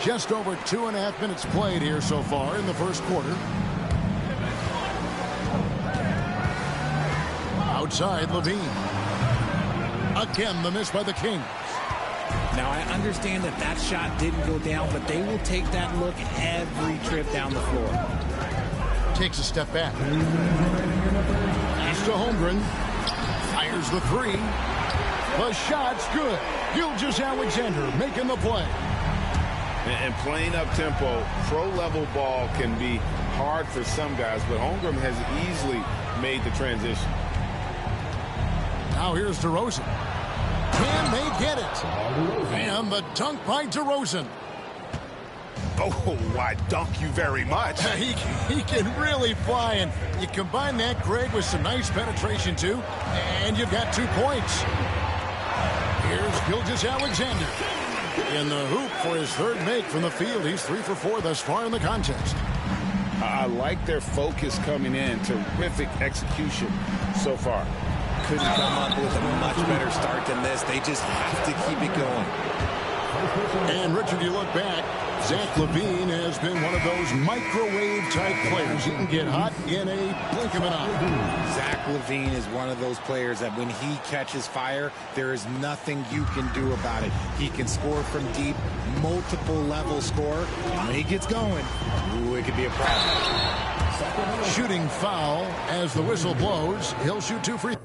Just over 2.5 minutes played here so far in the first quarter. Outside, Levine. Again, the miss by the Kings. Now, I understand that that shot didn't go down, but they will take that look every trip down the floor. Takes a step back. Pass to Holmgren. Fires the three. The shot's good. Gilgeous-Alexander making the play. And playing up-tempo, pro-level ball can be hard for some guys, but Holmgren has easily made the transition. Now here's DeRozan. Can they get it? And the dunk by DeRozan. Oh, I dunk you very much. He can really fly, and you combine that, Greg, with some nice penetration, too, and you've got 2 points. Here's Gilgeous-Alexander. In the hoop for his third make from the field. He's 3 for 4 thus far in the contest. I like their focus coming in. Terrific execution so far. Couldn't come up with a much better start than this. They just have to keep it going. And, Richard, you look back, Zach LaVine has been one of those microwave-type players. He can get hot in a blink of an eye. Zach LaVine is one of those players that when he catches fire, there is nothing you can do about it. He can score from deep, multiple-level score. And when he gets going, ooh, it could be a problem. Shooting foul as the whistle blows. He'll shoot 2 free.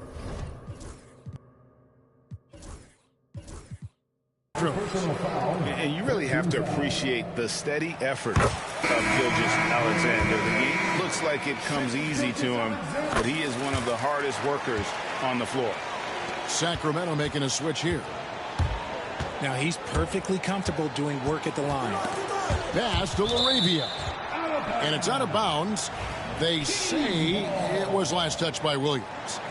And you really have to appreciate the steady effort of Gilgeous-Alexander. The game looks like it comes easy to him, but he is one of the hardest workers on the floor. Sacramento making a switch here. Now he's perfectly comfortable doing work at the line. Pass to LaRavia. And it's out of bounds. They say it was last touched by Williams.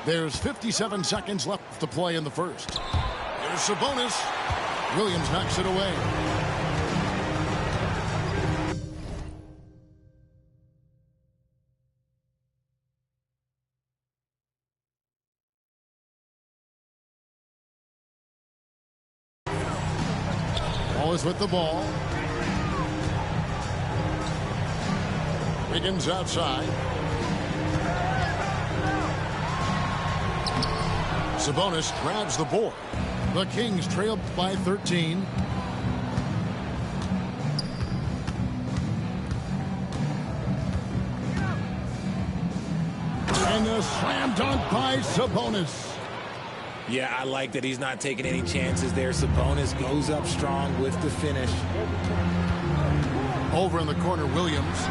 There's 57 seconds left to play in the first. There's Sabonis. Williams knocks it away. Wallace with the ball. Wiggins outside. Sabonis grabs the board. The Kings trail by 13. And a slam dunk by Sabonis. Yeah, I like that he's not taking any chances there. Sabonis goes up strong with the finish. Over in the corner, Williams.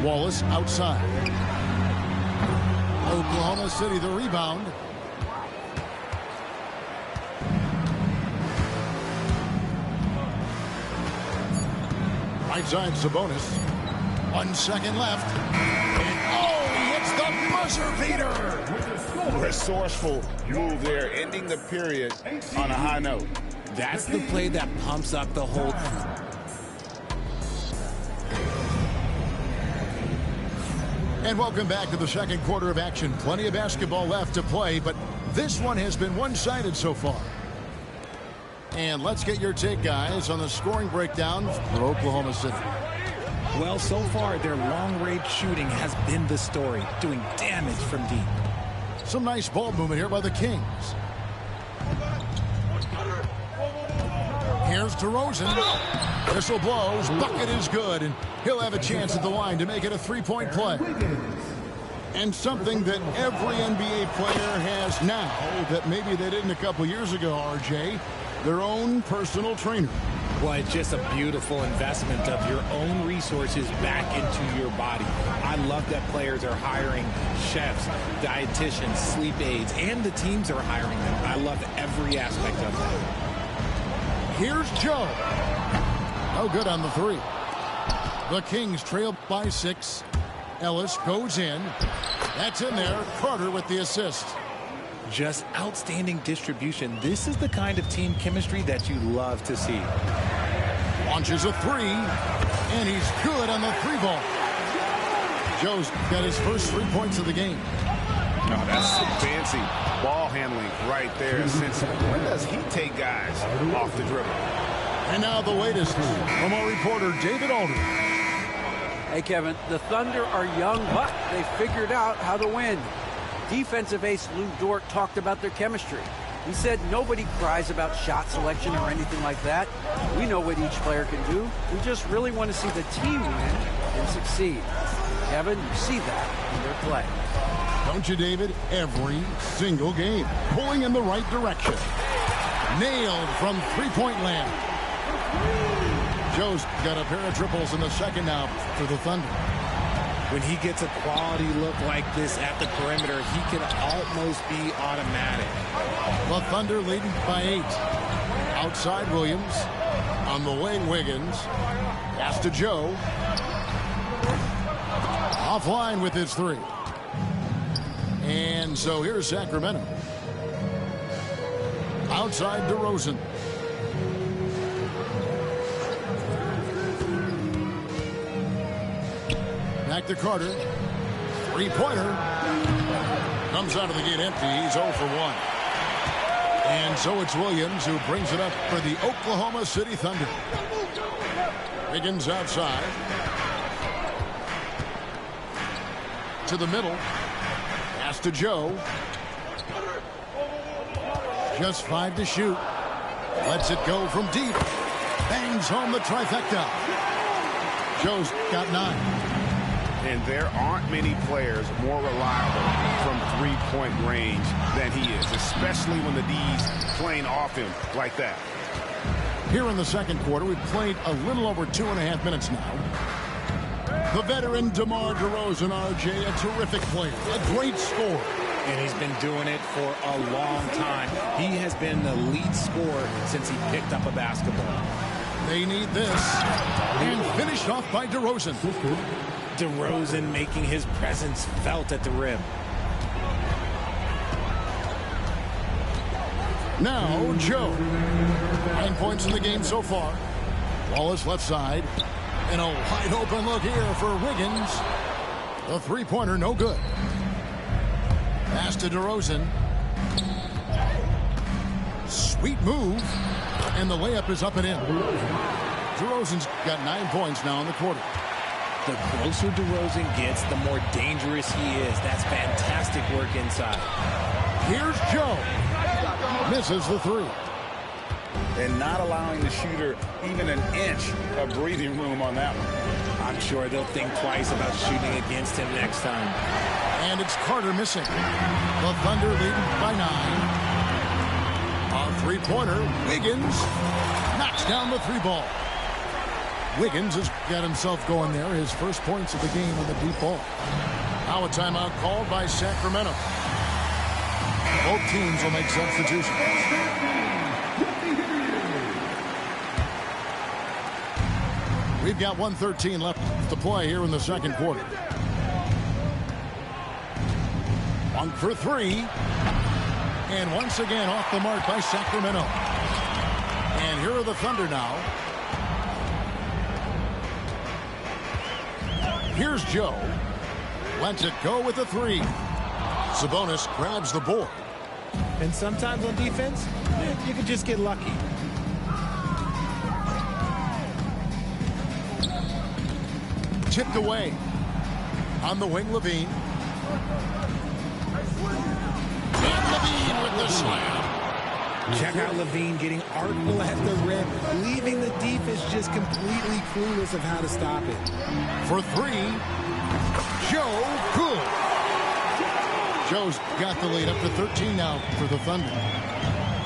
Wallace outside. Oklahoma City the rebound. Right side, Sabonis. 1 second left. And oh, he hits the buzzer beater. Resourceful move there, ending the period on a high note. That's the play that pumps up the whole. And welcome back to the second quarter of action. Plenty of basketball left to play, but this one has been one-sided so far. And let's get your take, guys, on the scoring breakdown for Oklahoma City. Well, so far, their long-range shooting has been the story, doing damage from deep. Some nice ball movement here by the Kings. Here's DeRozan. Whistle blows. Bucket is good, and he'll have a chance at the line to make it a three-point play. And something that every NBA player has now that maybe they didn't a couple years ago, RJ, their own personal trainer. Well, it's just a beautiful investment of your own resources back into your body. I love that players are hiring chefs, dietitians, sleep aides, and the teams are hiring them. I love every aspect of that. Here's Joe. No good on the three. The Kings trail by 6. Ellis goes in. That's in there. Carter with the assist. Just outstanding distribution. This is the kind of team chemistry that you love to see. Launches a three, and he's good on the three ball. Joe's got his first 3 points of the game. No, that's some fancy ball handling right there. Since when does he take guys off the dribble? And now the latest from our reporter, David Aldridge. Hey, Kevin, the Thunder are young, but they figured out how to win. Defensive ace Lou Dort talked about their chemistry. He said nobody cries about shot selection or anything like that. We know what each player can do. We just really want to see the team win and succeed. Kevin, you see that in their play. Don't you, David? Every single game. Pulling in the right direction. Nailed from three-point land. Joe's got a pair of triples in the second now for the Thunder. When he gets a quality look like this at the perimeter, he can almost be automatic. The Thunder leading by 8. Outside Williams. On the wing, Wiggins. Pass to Joe. Offline with his 3. And so here's Sacramento. Outside DeRozan. Back to Carter. Three-pointer. Comes out of the gate empty. He's 0 for 1. And so it's Williams who brings it up for the Oklahoma City Thunder. Wiggins outside. To the middle. Pass to Joe. Just 5 to shoot. Lets it go from deep. Bangs home the trifecta. Joe's got 9. And there aren't many players more reliable from three-point range than he is, especially when the D's playing off him like that. Here in the second quarter, we've played a little over 2.5 minutes now. The veteran DeMar DeRozan, RJ, a terrific player, a great scorer. And he's been doing it for a long time. He has been the lead scorer since he picked up a basketball. They need this. And finished off by DeRozan. DeRozan making his presence felt at the rim. Now, Joe. 9 points in the game so far. Wallace left side. And a wide open look here for Wiggins. The three-pointer, no good. Pass to DeRozan. Sweet move. And the layup is up and in. DeRozan's got 9 points now in the quarter. The closer DeRozan gets, the more dangerous he is. That's fantastic work inside. Here's Joe. Misses the 3. And not allowing the shooter even an inch of breathing room on that one. I'm sure they'll think twice about shooting against him next time. And it's Carter missing. The Thunder leading by 9. A three-pointer. Wiggins knocks down the 3 ball. Wiggins has got himself going there. His first points of the game on the deep ball. Now a timeout called by Sacramento. Both teams will make substitutions. We've got 1:13 left to play here in the second quarter. 1 for 3. And once again off the mark by Sacramento. And here are the Thunder now. Here's Joe. Lets it go with the 3. Sabonis grabs the board. And sometimes on defense, you can just get lucky. Tipped away. On the wing, Levine. And Levine with the slam. Check out Levine getting artful at the rim, leaving the defense just completely clueless of how to stop it. For 3, Joe good. Joe's got the lead up to 13 now for the Thunder.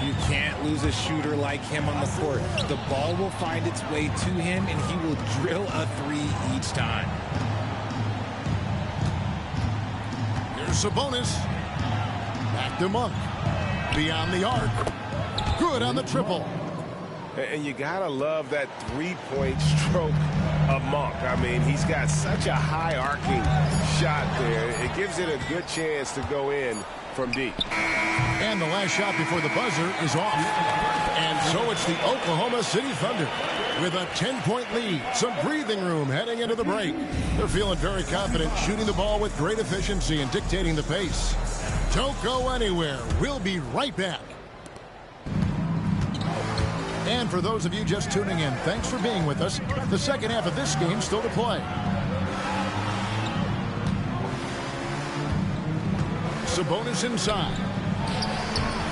You can't lose a shooter like him on the court. The ball will find its way to him, and he will drill a 3 each time. Here's Sabonis. Back to Monk. Beyond the arc. Good on the triple. And you gotta love that three-point stroke of Monk. I mean, he's got such a high arcing shot there. It gives it a good chance to go in from deep. And the last shot before the buzzer is off. And so it's the Oklahoma City Thunder with a 10-point lead. Some breathing room heading into the break. They're feeling very confident, shooting the ball with great efficiency and dictating the pace. Don't go anywhere. We'll be right back. And for those of you just tuning in, thanks for being with us. The second half of this game still to play. Sabonis inside.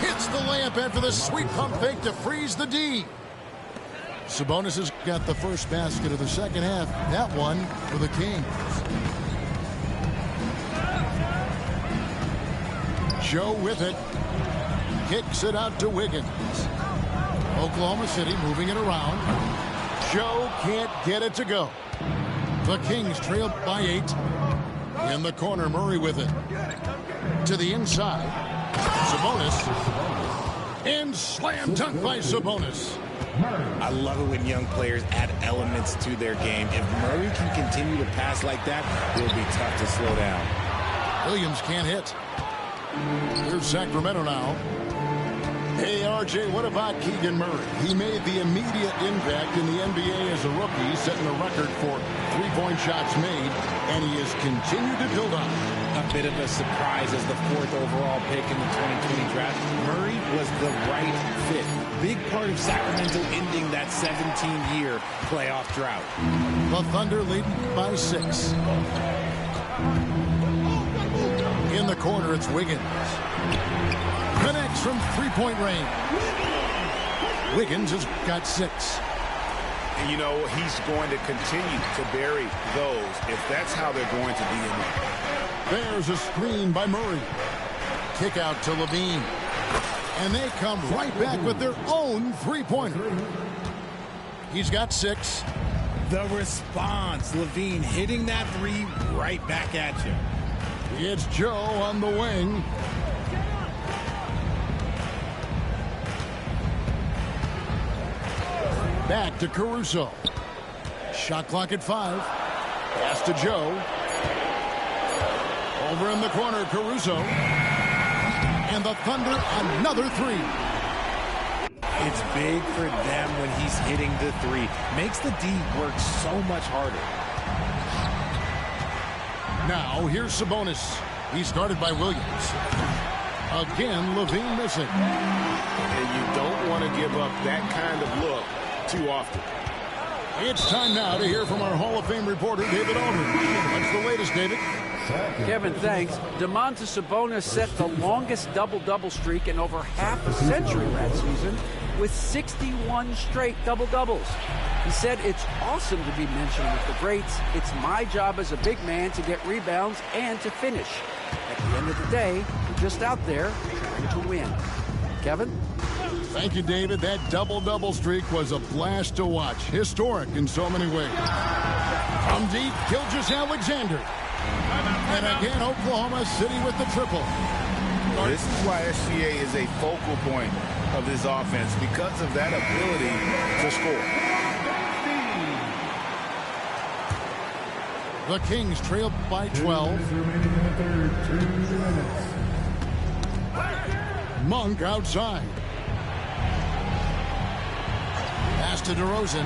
Hits the layup after the sweet pump fake to freeze the D. Sabonis has got the first basket of the second half. That one for the Kings. Joe with it. Kicks it out to Wiggins. Oklahoma City moving it around. Joe can't get it to go. The Kings trail by 8. In the corner, Murray with it. To the inside. Sabonis. And slam dunk by Sabonis. I love it when young players add elements to their game. If Murray can continue to pass like that, it'll be tough to slow down. Williams can't hit. Here's Sacramento now. Hey, RJ, what about Keegan Murray? He made the immediate impact in the NBA as a rookie, setting a record for three-point shots made, and he has continued to build on it. A bit of a surprise as the 4th overall pick in the 2020 draft. Murray was the right fit. Big part of Sacramento ending that 17-year playoff drought. The Thunder lead by 6. In the corner, it's Wiggins. Connects from three-point range. Wiggins has got 6. And you know, he's going to continue to bury those if that's how they're going to be in there. There's a screen by Murray. Kick out to Levine. And they come right back with their own three-pointer. He's got 6. The response, Levine hitting that 3 right back at you. It's Joe on the wing. Back to Caruso. Shot clock at 5. Pass to Joe. Over in the corner, Caruso. And the Thunder, another 3. It's big for them when he's hitting the 3. Makes the D work so much harder. Now, here's Sabonis. He's guarded by Williams. Again, Levine missing. And you don't want to give up that kind of look too often. It's time now to hear from our Hall of Fame reporter, David Aldridge. What's the latest, David? Kevin, thanks. Domantas Sabonis set the longest double-double streak in over half a century last season with 61 straight double-doubles. He said it's awesome to be mentioned with the greats. It's my job as a big man to get rebounds and to finish. At the end of the day, we're just out there trying to win. Kevin? Thank you, David. That double-double streak was a blast to watch. Historic in so many ways. From deep, Gilgeous-Alexander. And again, Oklahoma City with the triple. This is why SGA is a focal point of this offense, because of that ability to score. The Kings trail by 12. Monk outside. Pass to DeRozan.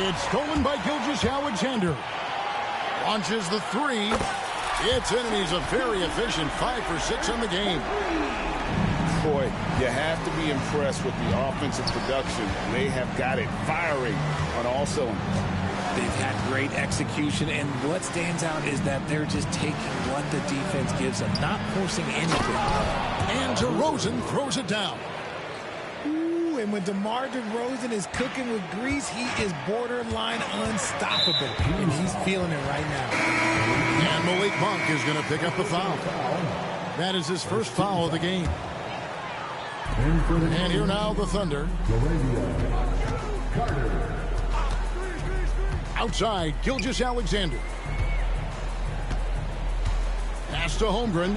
It's stolen by Gilgeous-Alexander. Launches the 3. It's in, and he's a very efficient 5 for 6 in the game. Boy, you have to be impressed with the offensive production. They have got it firing on all cylinders. They've had great execution, and what stands out is that they're just taking what the defense gives them, not forcing anything. And DeRozan throws it down. Ooh, and when DeMar DeRozan is cooking with grease, he is borderline unstoppable, and he's feeling it right now. And Malik Monk is going to pick up the foul. That is his first foul of the game. And here now the Thunder. Outside, Gilgeous-Alexander. Pass to Holmgren.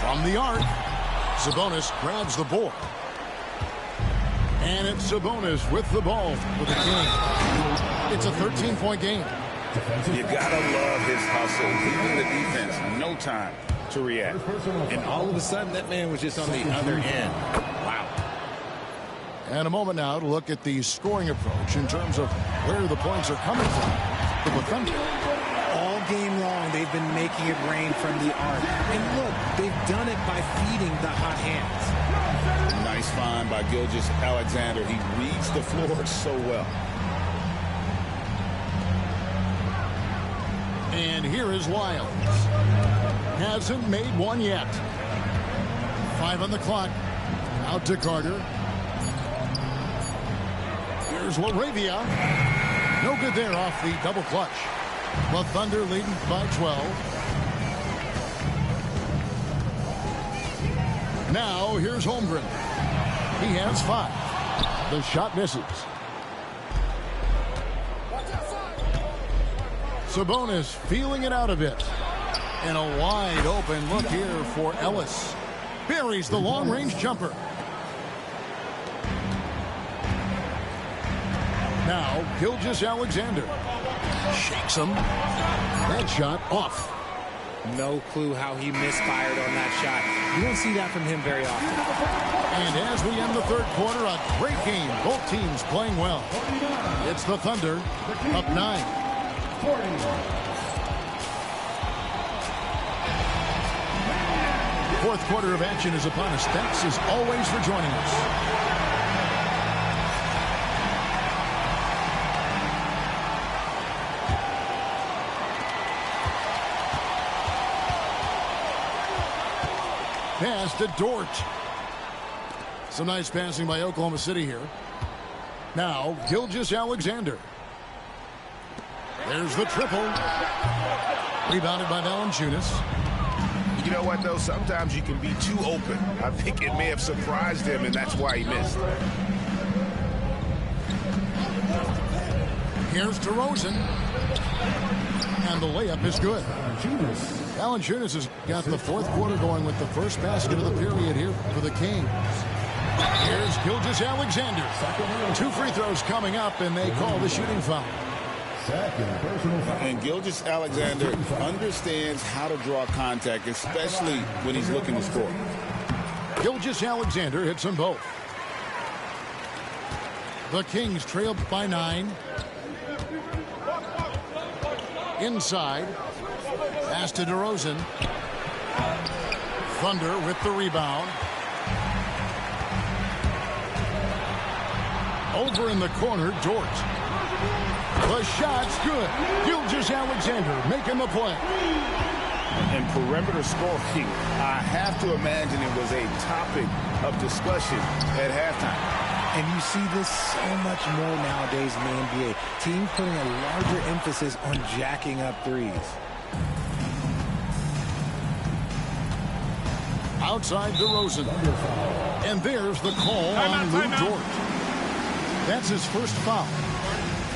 From the arc, Sabonis grabs the board. And it's Sabonis with the ball for the Kings. It's a 13-point game. You gotta love his hustle, leaving the defense no time to react. And all of a sudden, that man was just on the other end. Wow. And a moment now to look at the scoring approach in terms of where the points are coming from. The Thunder. All game long, they've been making it rain from the arc. And look, they've done it by feeding the hot hands. Nice find by Gilgeous-Alexander. He reads the floor so well. And here is Lyles. Hasn't made one yet. 5 on the clock. Out to Carter. Here's LaRavia. No good there off the double clutch. The Thunder leading by 12. Now here's Holmgren. He has 5. The shot misses. Sabonis feeling it out a bit. And a wide open look here for Ellis. Buries the long-range jumper. Now, Gilgeous-Alexander shakes him. That shot off. No clue how he misfired on that shot. You don't see that from him very often. And as we end the third quarter, a great game. Both teams playing well. It's the Thunder up 9. Fourth quarter of action is upon us. Thanks as always for joining us. Pass to Dort. Some nice passing by Oklahoma City here. Now, Gilgeous-Alexander. There's the triple. Rebounded by Valanciunas. You know what, though? Sometimes you can be too open. I think it may have surprised him, and that's why he missed. Here's DeRozan. And the layup is good. Valanciunas has got the fourth quarter going with the first basket of the period here for the Kings. Here's Gilgeous-Alexander. 2 free throws coming up, and they call the shooting foul. And Gilgeous-Alexander understands how to draw contact, especially when he's looking to score. Gilgeous-Alexander hits them both. The Kings trail by 9. Inside. Pass to DeRozan. Thunder with the rebound. Over in the corner, Dort. The shot's good. Gilgeous-Alexander making the play. And perimeter scoring, I have to imagine it was a topic of discussion at halftime. And you see this so much more nowadays in the NBA. Teams putting a larger emphasis on jacking up threes. Outside DeRozan. And there's the call on Lou Dort. That's his first foul.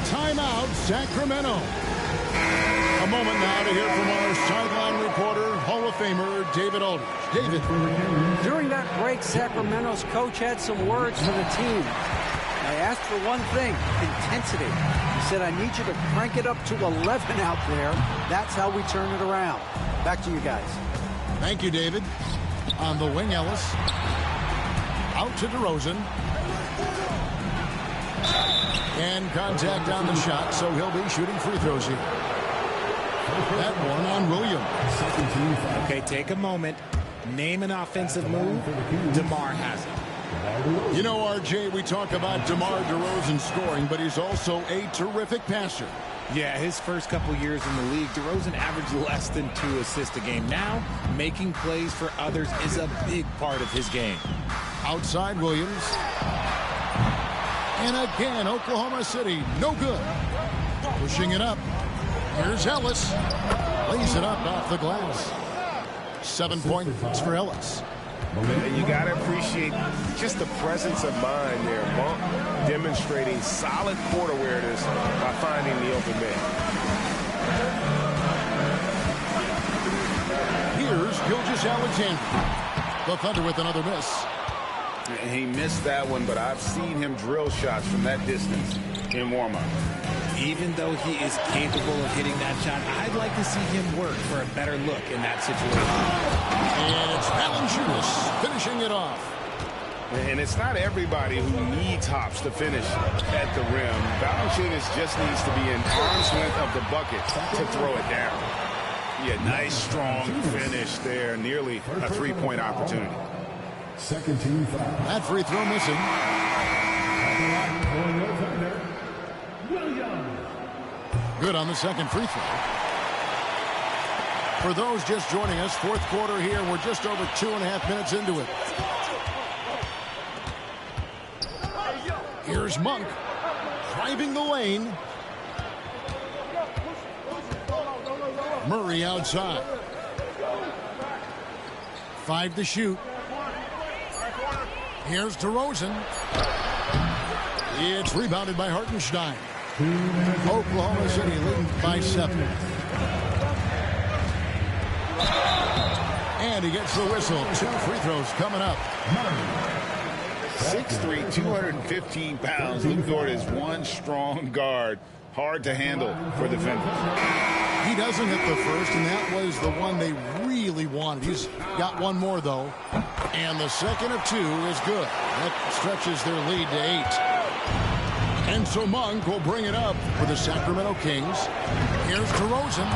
Timeout, Sacramento. A moment now to hear from our sideline reporter, Hall of Famer David Aldridge. David. During that break, Sacramento's coach had some words for the team. I asked for one thing, intensity. He said, I need you to crank it up to 11 out there. That's how we turn it around. Back to you guys. Thank you, David. On the wing, Ellis. Out to DeRozan. And contact on the shot, so he'll be shooting free throws here. That one on Williams. Okay, take a moment. Name an offensive move. DeMar has it. You know, RJ, we talk about DeMar DeRozan scoring, but he's also a terrific passer. Yeah, his first couple years in the league, DeRozan averaged less than 2 assists a game. Now, making plays for others is a big part of his game. Outside Williams. And again, Oklahoma City, no good. Pushing it up. Here's Ellis. Lays it up off the glass. 7 points for Ellis. And you got to appreciate just the presence of mind there. Monk demonstrating solid court awareness by finding the open man. Here's Gilgeous-Alexander. The Thunder with another miss. And he missed that one, but I've seen him drill shots from that distance in warm-up. Even though he is capable of hitting that shot, I'd like to see him work for a better look in that situation. And it's Valanciunas finishing it off. And it's not everybody who needs hops to finish at the rim. Valanciunas just needs to be an arm's length of the bucket to throw it down. Yeah, nice, strong finish there. Nearly a three-point opportunity. Second team foul. That free throw missing. Good on the second free throw. For those just joining us, fourth quarter here. We're just over 2.5 minutes into it. Here's Monk driving the lane. Murray outside. 5 to shoot. Here's DeRozan. It's rebounded by Hartenstein. Oklahoma City leading by 7. And he gets the whistle. 2 free throws coming up. 6'3", 215 pounds. Lu Dort is one strong guard. Hard to handle for defenders. He doesn't hit the first, and that was the one they really wanted. He's got one more, though. And the second of 2 is good. That stretches their lead to 8. And so Monk will bring it up for the Sacramento Kings. Here's DeRozan.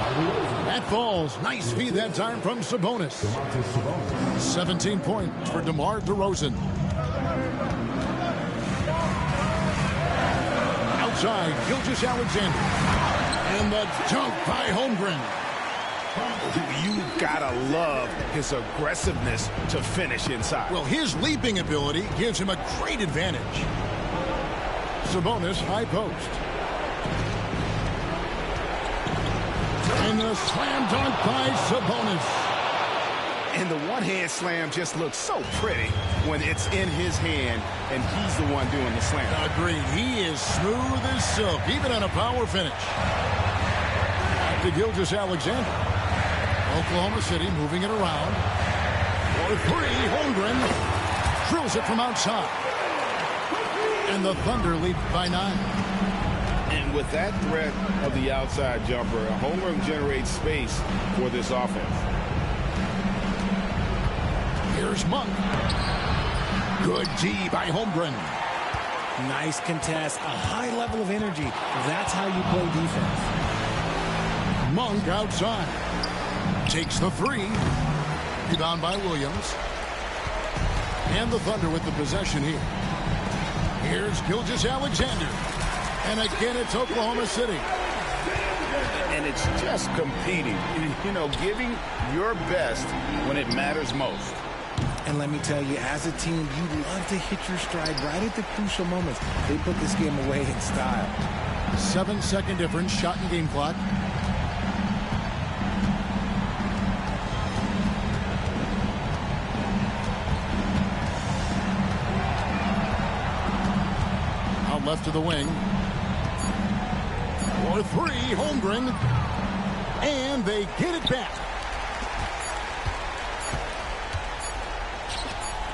That falls. Nice feed that time from Sabonis. 17 points for DeMar DeRozan. Outside, Gilgeous-Alexander. And the dunk by Holmgren. You gotta love his aggressiveness to finish inside. Well, his leaping ability gives him a great advantage. Sabonis high post. And the slam dunk by Sabonis. And the one-hand slam just looks so pretty when it's in his hand and he's the one doing the slam. Agreed. He is smooth as silk, even on a power finish. Back to Gilgeous-Alexander. Oklahoma City moving it around. For 3, Holmgren drills it from outside. And the Thunder lead by 9. And with that threat of the outside jumper, Holmgren generates space for this offense. Here's Monk. Good D by Holmgren. Nice contest, a high level of energy. That's how you play defense. Monk outside. Takes the 3. Rebound by Williams. And the Thunder with the possession here. Here's Gilgeous-Alexander. And again, it's Oklahoma City. And it's just competing, you know, giving your best when it matters most. And let me tell you, as a team, you love to hit your stride right at the crucial moments. They put this game away in style. 7-second difference, shot and game clock. Out left to the wing. For 3, Holmgren. And they get it back.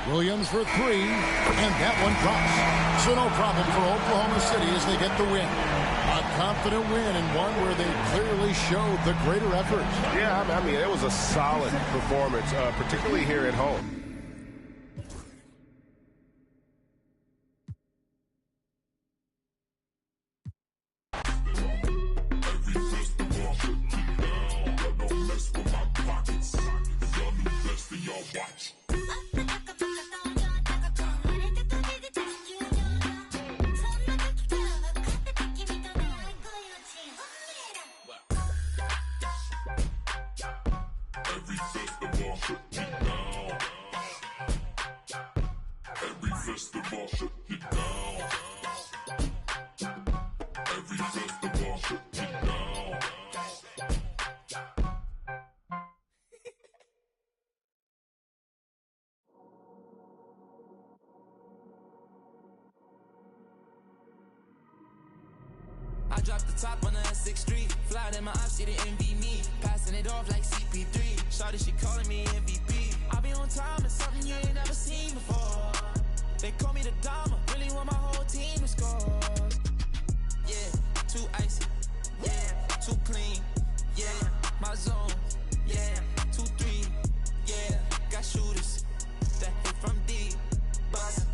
Williams for 3, and that one drops. So no problem for Oklahoma City as they get the win. A confident win and one where they clearly showed the greater effort. Yeah, I mean, it was a solid performance, particularly here at home. I dropped the top on the 6th Street. Fly in my ops, she didn't envy me. Passing it off like CP3. Shawty, she calling me MVP. I be on time, it's something you ain't never seen before. They call me the Dama, really want my whole team to score. Yeah, too icy. Yeah, too clean. Yeah, my zone. Yeah, 2-3. Yeah, got shooters that hit from deep. Bust.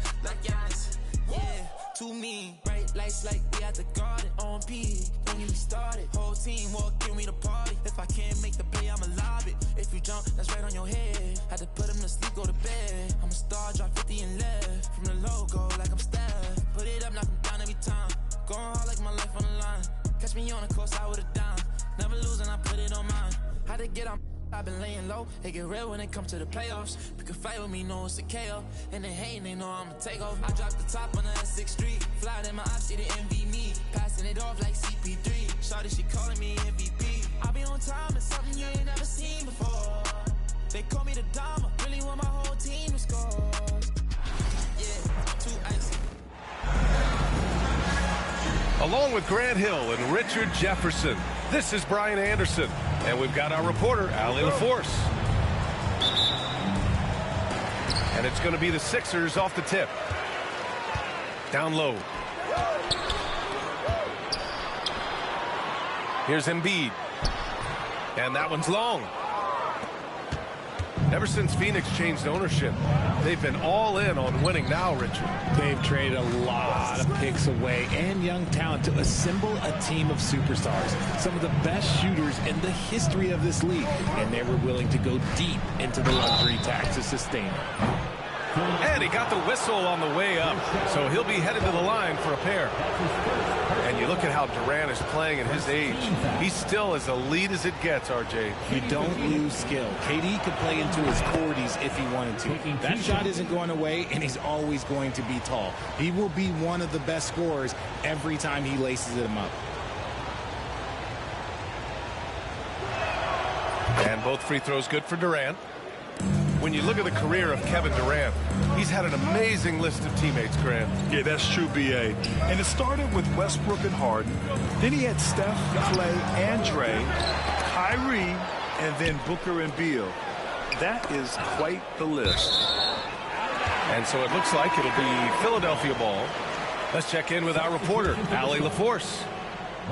too mean. Bright lights like we at the garden. On P, don't get me started. Whole team walk in, we the party. If I can't make the play, I'ma lob it. If you jump, that's right on your head. Had to put him to sleep, go to bed. I'm a star, drop 50 and left. From the logo, like I'm Steph. Put it up, knock him down every time. Going hard like my life on the line. Catch me on the course, I would've dime. Never losing, I put it on mine. Had to get on. I've been laying low, it get real when it comes to the playoffs. You can fight with me, know it's a KO. And they hating, they know I'ma take off. I dropped the top on the S6 Street. Fly in my ops, she didn't envy me. Passing it off like CP3. Shawty, she calling me MVP. I be on time, it's something you ain't never seen before. They call me the Dama, really want my whole team to score. Yeah, too icy. Along with Grant Hill and Richard Jefferson, this is Brian Anderson. And we've got our reporter, Allie LaForce. And it's going to be the Sixers off the tip. Down low. Here's Embiid. And that one's long. Ever since Phoenix changed ownership, they've been all in on winning now, Richard. They've traded a lot of picks away and young talent to assemble a team of superstars. Some of the best shooters in the history of this league. And they were willing to go deep into the luxury tax to sustain it. And he got the whistle on the way up, so he'll be headed to the line for a pair. And you look at how Durant is playing at his age. He's still as elite as it gets, RJ. You don't lose skill. KD could play into his 40s if he wanted to. That shot isn't going away, and he's always going to be tall. He will be one of the best scorers every time he laces them up. And both free throws good for Durant. When you look at the career of Kevin Durant, he's had an amazing list of teammates, Grant. Yeah, that's true, B.A. And it started with Westbrook and Harden. Then he had Steph, Clay, and Dre, Kyrie, and then Booker and Beal. That is quite the list. And so it looks like it'll be Philadelphia ball. Let's check in with our reporter, Allie LaForce.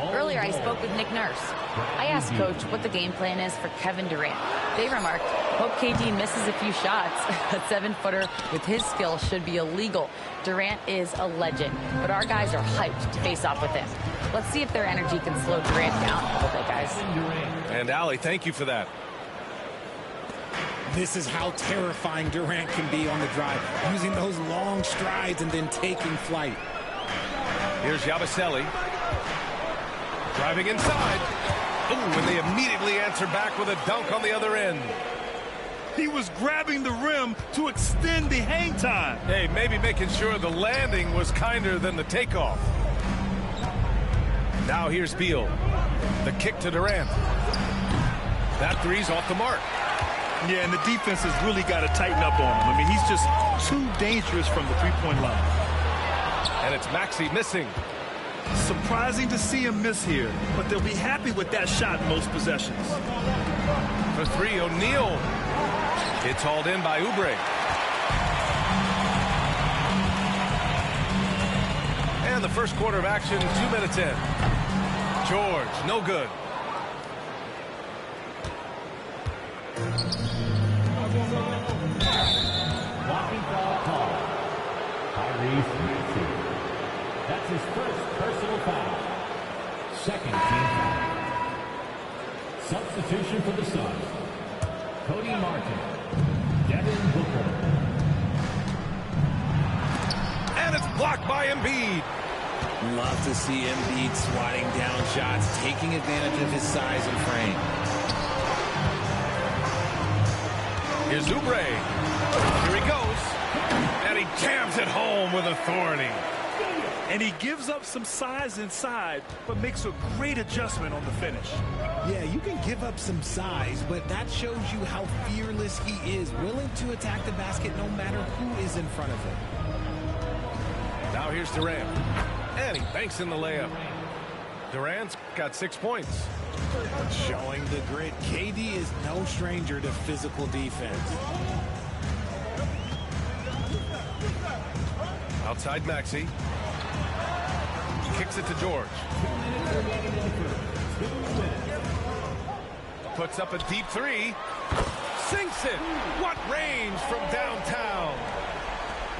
Earlier, I spoke with Nick Nurse. I asked Coach what the game plan is for Kevin Durant. They remarked, hope KD misses a few shots. A 7-footer with his skill should be illegal. Durant is a legend, but our guys are hyped to face off with him. Let's see if their energy can slow Durant down a little bit, guys. And Allie, thank you for that. This is how terrifying Durant can be on the drive, using those long strides and then taking flight. Here's Yabusele. Driving inside. Ooh, and they immediately answer back with a dunk on the other end. He was grabbing the rim to extend the hang time. Hey, maybe making sure the landing was kinder than the takeoff. Now here's Beal. The kick to Durant. That three's off the mark. Yeah, and the defense has really got to tighten up on him. I mean, he's just too dangerous from the three-point line. And it's Maxey missing. Surprising to see him miss here, but they'll be happy with that shot most possessions. For three, O'Neal. It's hauled in by Oubre. And the first quarter of action, 2 minutes in. George, no good. Blocking foul call. Tyrese. That's his first personal foul. Second team foul. Substitution for the Suns. Cody Martin. Devin Booker. And it's blocked by Embiid. Love to see Embiid swatting down shots, taking advantage of his size and frame. Here's Oubre. Here he goes. And he jams it home with authority. And he gives up some size inside, but makes a great adjustment on the finish. Yeah, you can give up some size, but that shows you how fearless he is, willing to attack the basket no matter who is in front of him. Now here's Durant. And he banks in the layup. Durant's got 6 points. Showing the grit. KD is no stranger to physical defense. Outside Maxey. Kicks it to George. Puts up a deep three. Sinks it. What range from downtown.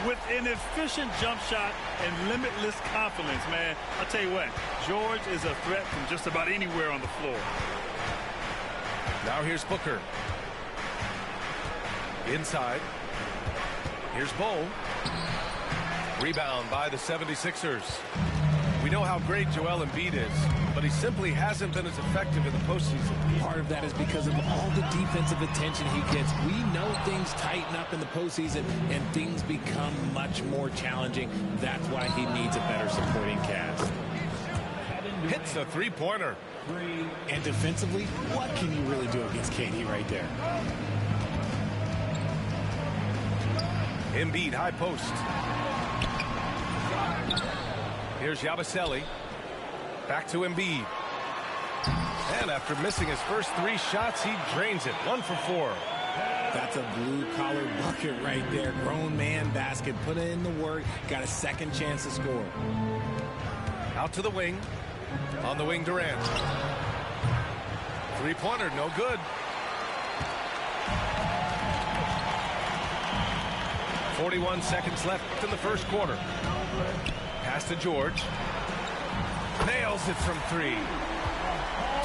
with an efficient jump shot and limitless confidence, man. I'll tell you what, George is a threat from just about anywhere on the floor. Now here's Booker. Inside. Here's Bol. Rebound by the 76ers. We know how great Joel Embiid is, but he simply hasn't been as effective in the postseason. Part of that is because of all the defensive attention he gets. We know things tighten up in the postseason and things become much more challenging. That's why he needs a better supporting cast. Hits a three-pointer. And defensively, what can you really do against KD right there? Embiid, high post. Here's Yabusele. Back to Embiid. And after missing his first 3 shots, he drains it. 1 for 4. That's a blue-collar bucket right there. Grown man basket. Put in the work. Got a second chance to score. Out to the wing. On the wing, Durant. Three-pointer, no good. 41 seconds left in the first quarter. Pass to George. Nails it from 3.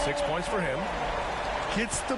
6 points for him. Gets the